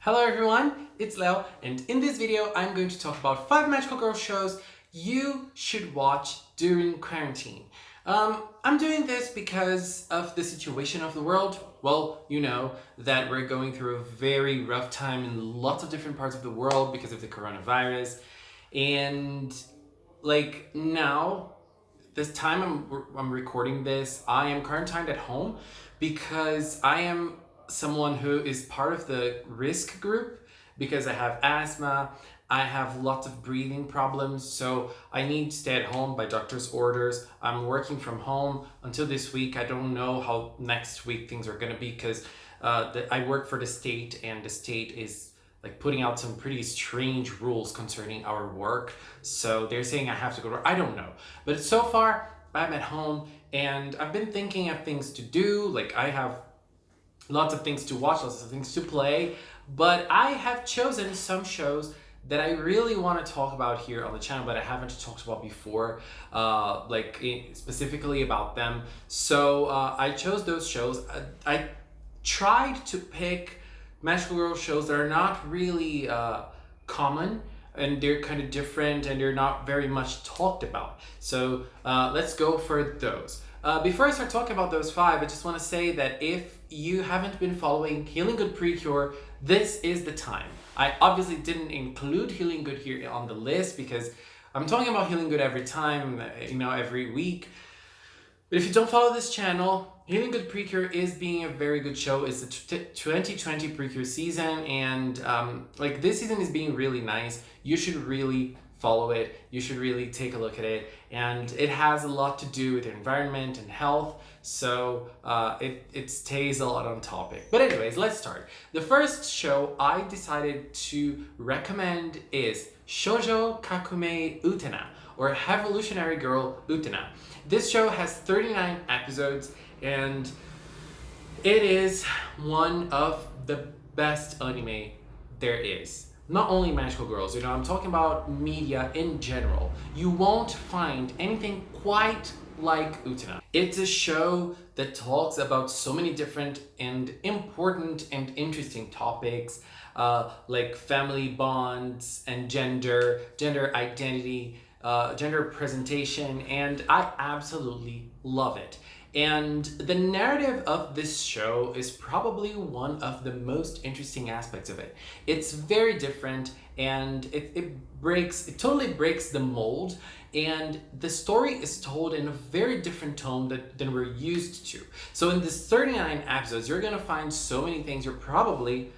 Hello everyone, it's Leo, and in this video I'm going to talk about 5 magical girl shows you should watch during quarantine. I'm doing this because of the situation of the world. Well, you know that we're going through a very rough time in lots of different parts of the world because of the coronavirus. And like now, this time I'm recording this, I am quarantined at home because I am someone who is part of the risk group because I have asthma, I have lots of breathing problems, so I need to stay at home by doctor's orders. I'm working from home until this week. I don't know how next week things are gonna be because I work for the state, and the state is like putting out some pretty strange rules concerning our work. So they're saying I have to go to, I don't know. But so far, I'm at home and I've been thinking of things to do. Like I have lots of things to watch, lots of things to play, but I have chosen some shows that I really want to talk about here on the channel, but I haven't talked about before, specifically about them. So I chose those shows. I tried to pick magical girl shows that are not really common, and they're kind of different and they're not very much talked about. So let's go for those. Before I start talking about those 5, I just want to say that if you haven't been following Healing Good Precure, this is the time. I obviously didn't include Healing Good here on the list because I'm talking about Healing Good every time, every week. But if you don't follow this channel, Healing Good Precure is being a very good show. It's the 2020 Precure season, and this season is being really nice. You should really follow it. You should really take a look at it, and it has a lot to do with the environment and health, so it stays a lot on topic. But anyways, let's start. The first show I decided to recommend is Shoujo Kakume Uttana, or Evolutionary Girl Uttana. This show has 39 episodes, and it is one of the best anime there is. Not only magical girls, I'm talking about media in general. You won't find anything quite like Uttana. It's a show that talks about so many different and important and interesting topics, like family bonds and gender identity, gender presentation, and I absolutely love it. And the narrative of this show is probably one of the most interesting aspects of it. It's very different, and it totally breaks the mold, and the story is told in a very different tone than we're used to. So in this 39 episodes, you're gonna find so many things you're probably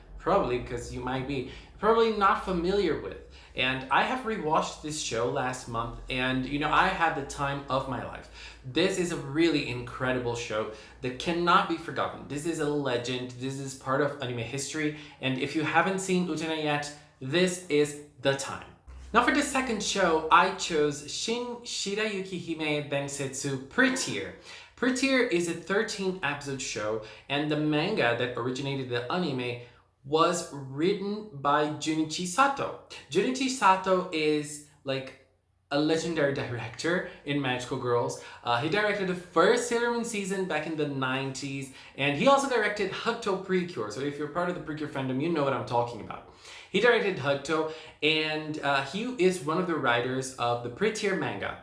because you might be probably not familiar with. And I have rewatched this show last month, and I had the time of my life. This is a really incredible show that cannot be forgotten. This is a legend. This is part of anime history, and if you haven't seen Uttana yet, this is the time. Now for the second show, I chose Shin Shirayuki Hime Densetsu Prettier. Prettier is a 13-episode show, and the manga that originated the anime was written by Junichi Sato. Junichi Sato is like a legendary director in Magical Girls. He directed the first Sailor Moon season back in the 90s, and he also directed Hugto Precure. So if you're part of the Precure fandom, you know what I'm talking about. He directed Hugto, and he is one of the writers of the Prettier manga.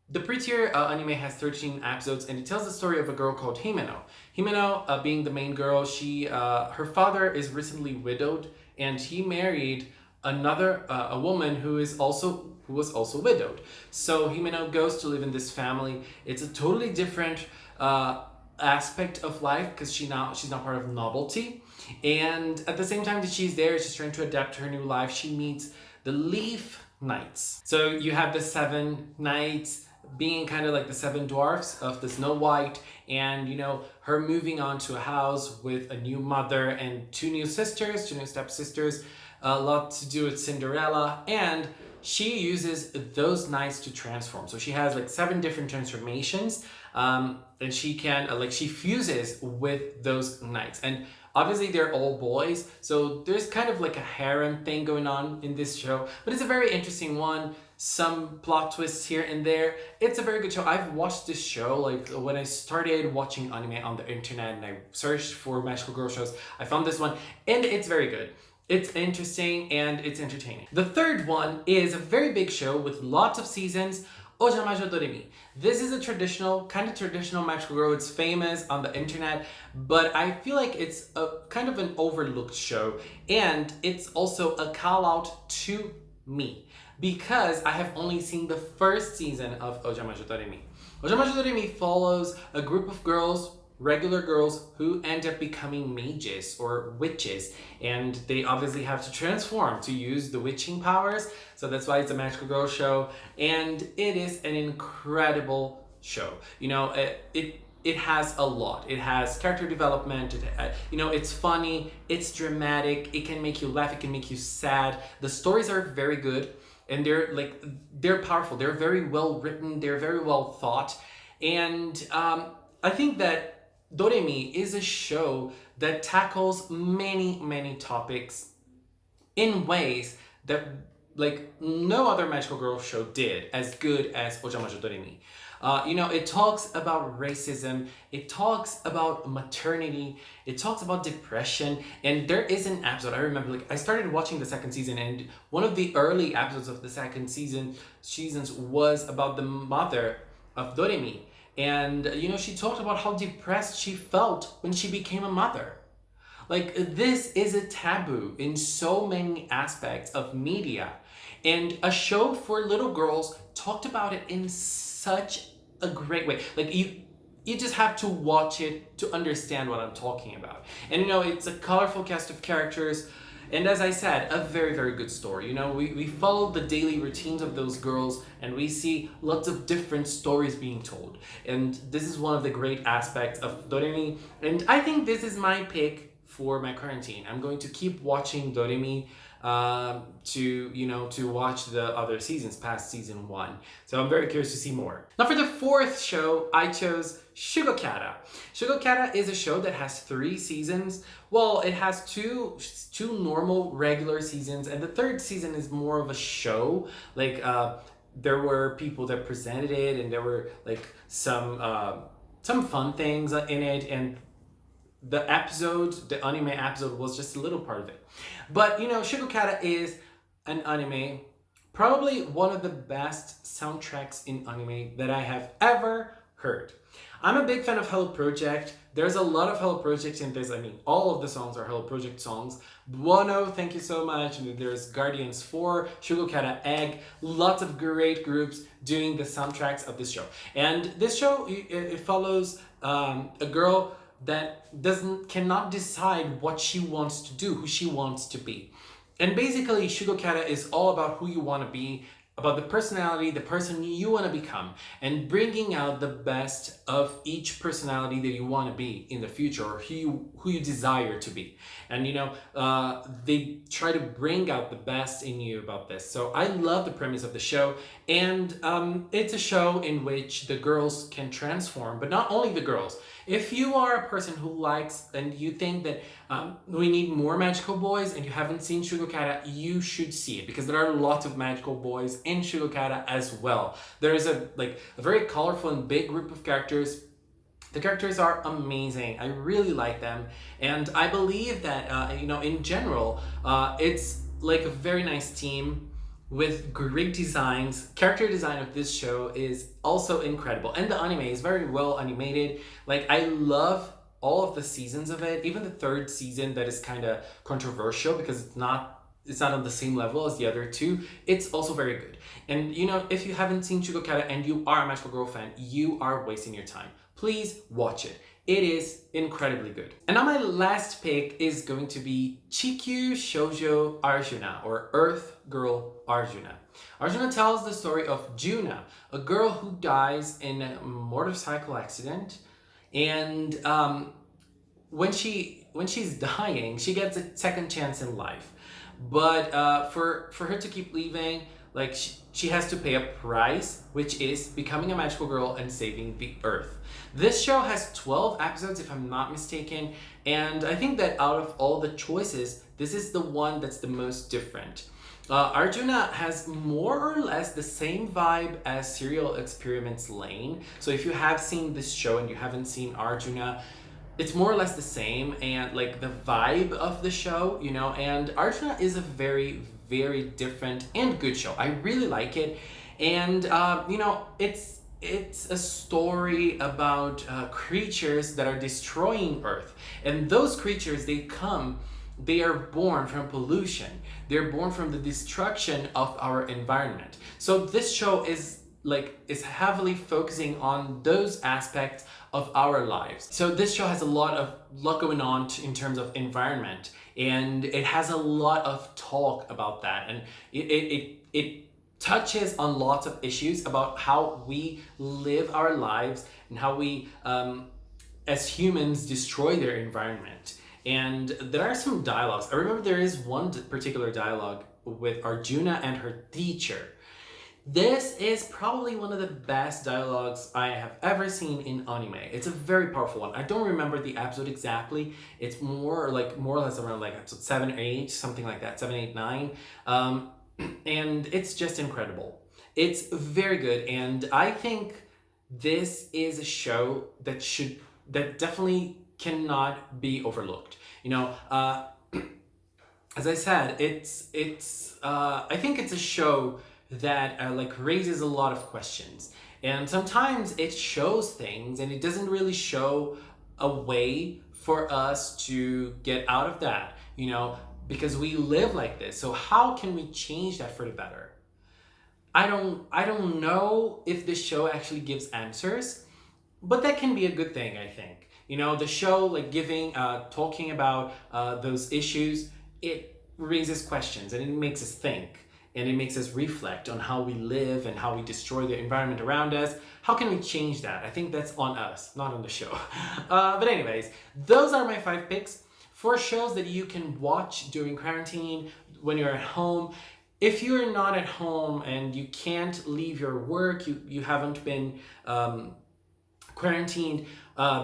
The Prettier anime has 13 episodes, and it tells the story of a girl called Himeno. Himeno, being the main girl, her father is recently widowed, and he married a woman who was also widowed. So Himeno goes to live in this family. It's a totally different aspect of life because she's not part of nobility, and at the same time that she's there, she's trying to adapt to her new life. She meets the Leaf Knights. So you have the 7 knights being kind of like the 7 dwarfs of the Snow White, and her moving on to a house with a new mother and 2 new stepsisters, a lot to do with Cinderella, and she uses those knights to transform. So she has like 7 different transformations, and she can she fuses with those knights. And Obviously, they're all boys, so there's kind of like a harem thing going on in this show, but it's a very interesting one. Some plot twists here and there. It's a very good show. I've watched this show like when I started watching anime on the internet and I searched for magical girl shows. I found this one and it's very good. It's interesting and it's entertaining. The third one is a very big show with lots of seasons. Ojamajo Doremi. This is a kind of traditional magical girl. It's famous on the internet, but I feel like it's a kind of an overlooked show, and it's also a call out to me because I have only seen the first season of Ojamajo Doremi. Ojamajo Doremi follows a group of girls, regular girls, who end up becoming mages or witches, and they obviously have to transform to use the witching powers, so that's why it's a magical girl show, and it is an incredible show. You know, it has a lot. It has character development, it's funny, it's dramatic, it can make you laugh, it can make you sad. The stories are very good, and they're powerful, they're very well written, they're very well thought, and I think that Doremi is a show that tackles many topics in ways that like no other magical girl show did as good as Ojamajo Doremi. It talks about racism, it talks about maternity, it talks about depression, and there is an episode, I remember, like, I started watching the second season, and one of the early episodes of the second seasons was about the mother of Doremi. And, she talked about how depressed she felt when she became a mother. Like, this is a taboo in so many aspects of media. And a show for little girls talked about it in such a great way. Like, you just have to watch it to understand what I'm talking about. And, it's a colorful cast of characters. And as I said, a very good story. We follow the daily routines of those girls and we see lots of different stories being told. And this is one of the great aspects of Doremi. And I think this is my pick for my quarantine. I'm going to keep watching Doremi to watch the other seasons past season 1. So I'm very curious to see more. Now for the fourth show, I chose Shugokara. Shugokara is a show that has 3 seasons. Well, it has two normal regular seasons, and the third season is more of a show. Like there were people that presented it, and there were like some fun things in it, and the anime episode was just a little part of it. But Shugokara is an anime, probably one of the best soundtracks in anime that I have ever heard. I'm a big fan of Hello Project. There's a lot of Hello Project in this. All of the songs are Hello Project songs. Buono, thank you so much. There's Guardians 4, Shugokara Egg, lots of great groups doing the soundtracks of this show. And this show, it follows a girl that cannot decide what she wants to do, who she wants to be. And basically, Shugokara is all about who you want to be, about the personality, the person you want to become, and bringing out the best of each personality that you want to be in the future, or who you desire to be. And they try to bring out the best in you about this. So I love the premise of the show, and it's a show in which the girls can transform, but not only the girls. If you are a person who likes and you think that we need more magical boys and you haven't seen Shugokara, you should see it, because there are lots of magical boys in Shugokara as well. There is a very colorful and big group of characters. The characters are amazing. I really like them, and I believe that in general, it's like a very nice team with great designs. Character design of this show is also incredible, and the anime is very well animated. Like, I love all of the seasons of it, even the third season that is kind of controversial because it's not on the same level as the other 2. It's also very good. And if you haven't seen Shugokara and you are a Magical Girl fan, you are wasting your time. Please watch it. It is incredibly good. And now my last pick is going to be Chikyu Shoujo Arjuna, or Earth Girl Arjuna. Arjuna tells the story of Juna, a girl who dies in a motorcycle accident, and when she's dying, she gets a second chance in life. But for her to keep living, like she has to pay a price, which is becoming a magical girl and saving the earth. This show has 12 episodes, if I'm not mistaken, and I think that out of all the choices, this is the one that's the most different. Arjuna has more or less the same vibe as Serial Experiments Lane. So if you have seen this show and you haven't seen Arjuna, it's more or less the same, and like the vibe of the show, you know, and Arjuna is a very, very different and good show. I really like it. And you know, it's a story about creatures that are destroying Earth. And those creatures, they are born from pollution. They're born from the destruction of our environment. So this show is heavily focusing on those aspects of our lives. So this show has a lot going on in terms of environment, and it has a lot of talk about that, and it touches on lots of issues about how we live our lives and how we as humans destroy their environment. And there are some dialogues. I remember there is one particular dialogue with Arjuna and her teacher. This is probably one of the best dialogues I have ever seen in anime. It's a very powerful one. I don't remember the episode exactly. It's more or less around like episode 7 or 8, something like that, 7, 8, 9. And it's just incredible. It's very good, and I think this is a show that definitely cannot be overlooked. You know, as I said, I think it's a show that like raises a lot of questions, and sometimes it shows things and it doesn't really show a way for us to get out of that, you know, because we live like this. So how can we change that for the better? I don't know if this show actually gives answers, but that can be a good thing, I think. You know, the show like talking about those issues, it raises questions and it makes us think. And it makes us reflect on how we live and how we destroy the environment around us. How can we change that? I think that's on us, not on the show. But anyways, those are my 5 picks for shows that you can watch during quarantine when you're at home. If you're not at home and you can't leave your work, you haven't been quarantined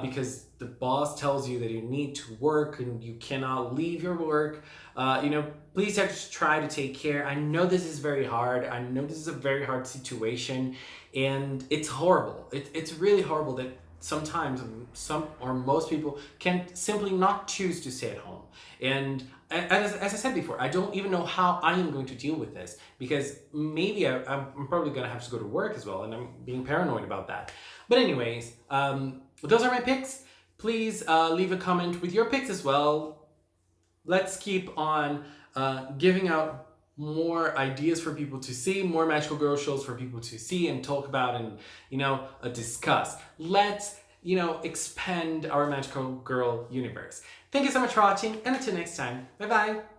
because the boss tells you that you need to work and you cannot leave your work, you know, please just try to take care. I know this is very hard. I know this is a very hard situation, and it's horrible. It's really horrible that sometimes some or most people can simply not choose to stay at home. And as I said before, I don't even know how I am going to deal with this, because maybe I'm probably going to have to go to work as well, and I'm being paranoid about that. But anyways, those are my picks. Please leave a comment with your picks as well. Let's keep on giving out more ideas for people to see, more magical girl shows for people to see and talk about and, you know, discuss. Let's, you know, expand our magical girl universe. Thank you so much for watching, and until next time, bye bye.